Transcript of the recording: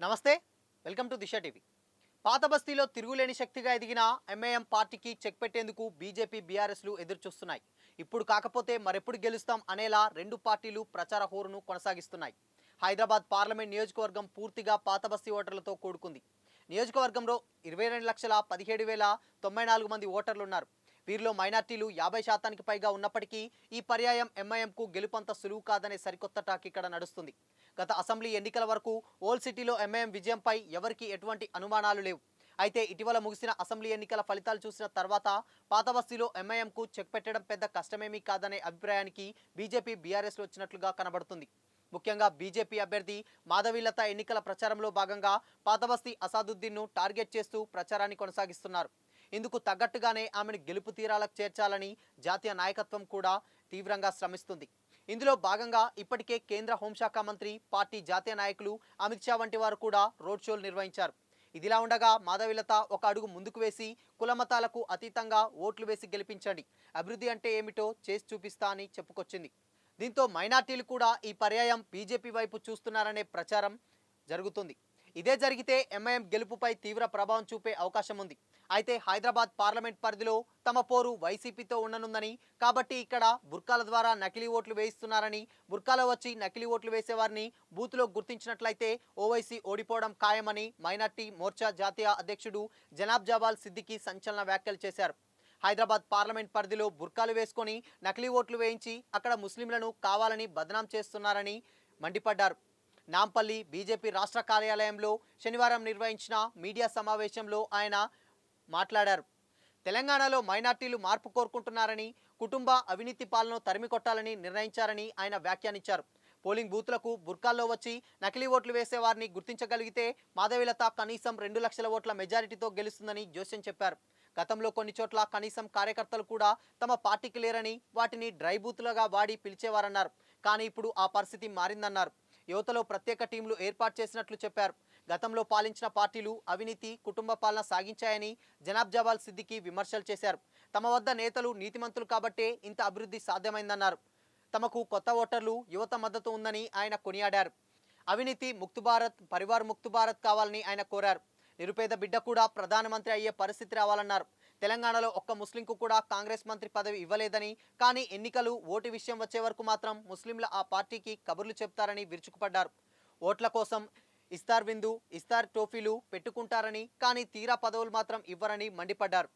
నమస్తే, welcome to Disha TV. పాత బస్తీలో తిరుగులేని శక్తిగా ఎదిగిన ఎంఐఎం పార్టీకి చెక్ పెట్టేందుకు బీజేపీ బీఆర్ఎస్లు ఎదురుచూస్తున్నాయి. ఇప్పుడు కాకపోతే మరెప్పుడు గెలుస్తాం అనేలా రెండు పార్టీలు ప్రచార హోరును కొనసాగిస్తున్నాయి. హైదరాబాద్ పార్లమెంట్ నియోజకవర్గం పూర్తిగా పాత బస్తీ ఓటర్లతో కూడుకుంది. నియోజకవర్గంలో 22,17,094 మంది ఓటర్లు ఉన్నారు. వీరిలో మైనార్టీలు 50% పైగా ఉన్నప్పటికీ ఈ పర్యాయం ఎంఐఎంకు గెలుపంత సులువు కాదనే సరికొత్త టాక్ ఇక్కడ నడుస్తుంది. గత అసెంబ్లీ ఎన్నికల వరకు ఓల్డ్ సిటీలో ఎంఐఎం విజయంపై ఎవరికీ ఎటువంటి అనుమానాలు లేవు. అయితే ఇటీవల ముగిసిన అసెంబ్లీ ఎన్నికల ఫలితాలు చూసిన తర్వాత పాత బస్తీలో ఎంఐఎంకు చెక్ పెట్టడం పెద్ద కష్టమేమీ కాదనే అభిప్రాయానికి బీజేపీ బీఆర్ఎస్లు వచ్చినట్లుగా కనబడుతుంది. ముఖ్యంగా బీజేపీ అభ్యర్థి మాధవీలత ఎన్నికల ప్రచారంలో భాగంగా పాతబస్తీ అసాదుద్దీన్ను టార్గెట్ చేస్తూ ప్రచారాన్ని కొనసాగిస్తున్నారు. ఇందుకు తగ్గట్టుగానే ఆమెను గెలుపు తీరాలకు చేర్చాలని జాతీయ నాయకత్వం కూడా తీవ్రంగా శ్రమిస్తుంది. ఇందులో భాగంగా ఇప్పటికే కేంద్ర హోంశాఖ మంత్రి, పార్టీ జాతీయ నాయకులు అమిత్ షా వంటి వారు కూడా రోడ్ షోలు నిర్వహించారు. ఇదిలా ఉండగా మాధవీలత ఒక అడుగు ముందుకు వేసి కులమతాలకు అతీతంగా ఓట్లు వేసి గెలిపించండి, అభివృద్ధి అంటే ఏమిటో చేసి చూపిస్తా అని చెప్పుకొచ్చింది. దీంతో మైనార్టీలు కూడా ఈ పర్యాయం బీజేపీ వైపు చూస్తున్నారనే ప్రచారం జరుగుతుంది. ఇదే జరిగితే ఎంఐఎం గెలుపుపై తీవ్ర ప్రభావం చూపే అవకాశం ఉంది. అయితే హైదరాబాద్ పార్లమెంట్ పరిధిలో తమ పోరు వైసీపీతో ఉండనుందని, కాబట్టి ఇక్కడ బుర్కాల ద్వారా నకిలీ ఓట్లు వేయిస్తున్నారని, బుర్కాలో వచ్చి నకిలీ ఓట్లు వేసేవారిని బూత్లో గుర్తించినట్లయితే ఓవైసీ ఓడిపోవడం ఖాయమని మైనార్టీ మోర్చా జాతీయ అధ్యక్షుడు జనాబ్ జవాల్ సిద్దికి సంచలన వ్యాఖ్యలు చేశారు. హైదరాబాద్ పార్లమెంట్ పరిధిలో బుర్కాలు వేసుకొని నకిలీ ఓట్లు వేయించి అక్కడ ముస్లింలను కావాలని బదనాం చేస్తున్నారని మండిపడ్డారు. నాంపల్లి బీజేపీ రాష్ట్ర కార్యాలయంలో శనివారం నిర్వహించిన మీడియా సమావేశంలో ఆయన మాట్లాడారు. తెలంగాణలో మైనార్టీలు మార్పు కోరుకుంటున్నారని, కుటుంబ అవినీతి పాలన తరిమికొట్టాలని నిర్ణయించారని ఆయన వ్యాఖ్యానించారు. పోలింగ్ బూత్లకు బుర్కాల్లో వచ్చి నకిలీ ఓట్లు వేసేవారిని గుర్తించగలిగితే మాధవీలత కనీసం 2 లక్షల ఓట్ల మెజారిటీతో గెలుస్తుందని జోస్యం చెప్పారు. గతంలో కొన్ని చోట్ల కనీసం కార్యకర్తలు కూడా తమ పార్టీకి లేరని, వాటిని డ్రై బూత్లుగా వాడి పిలిచేవారన్నారు. కానీ ఇప్పుడు ఆ పరిస్థితి మారిందన్నారు. యువతలో ప్రత్యేక టీంలు ఏర్పాటు చేసినట్లు చెప్పారు. గతంలో పాలించిన పార్టీలు అవినీతి, కుటుంబ పాలన సాగించాయని జనాబ్ జవాల్ సిద్దికి విమర్శలు చేశారు. తమ వద్ద నేతలు నీతిమంతులు కాబట్టే ఇంత అభివృద్ధి సాధ్యమైందన్నారు. తమకు కొత్త ఓటర్లు, యువత మద్దతు ఉందని ఆయన కొనియాడారు. అవినీతి ముక్త్ భారత్, పరివార్ ముక్త్ భారత్ కావాలని ఆయన కోరారు. నిరుపేద బిడ్డ కూడా ప్రధానమంత్రి అయ్యే పరిస్థితి రావాలన్నారు. తెలంగాణలో ఒక్క ముస్లింకు కూడా కాంగ్రెస్ మంత్రి పదవి ఇవ్వలేదని, కానీ ఎన్నికలు ఓటు విషయం వచ్చే వరకు మాత్రం ముస్లింల ఆ పార్టీకి కబుర్లు చెప్తారని విరుచుకుపడ్డారు. ఓట్ల కోసం ఇస్తార్ విందు, ఇస్తార్ టోఫీలు పెట్టుకుంటారని, కానీ తీరా పదవులు మాత్రం ఇవ్వరని మండిపడ్డారు.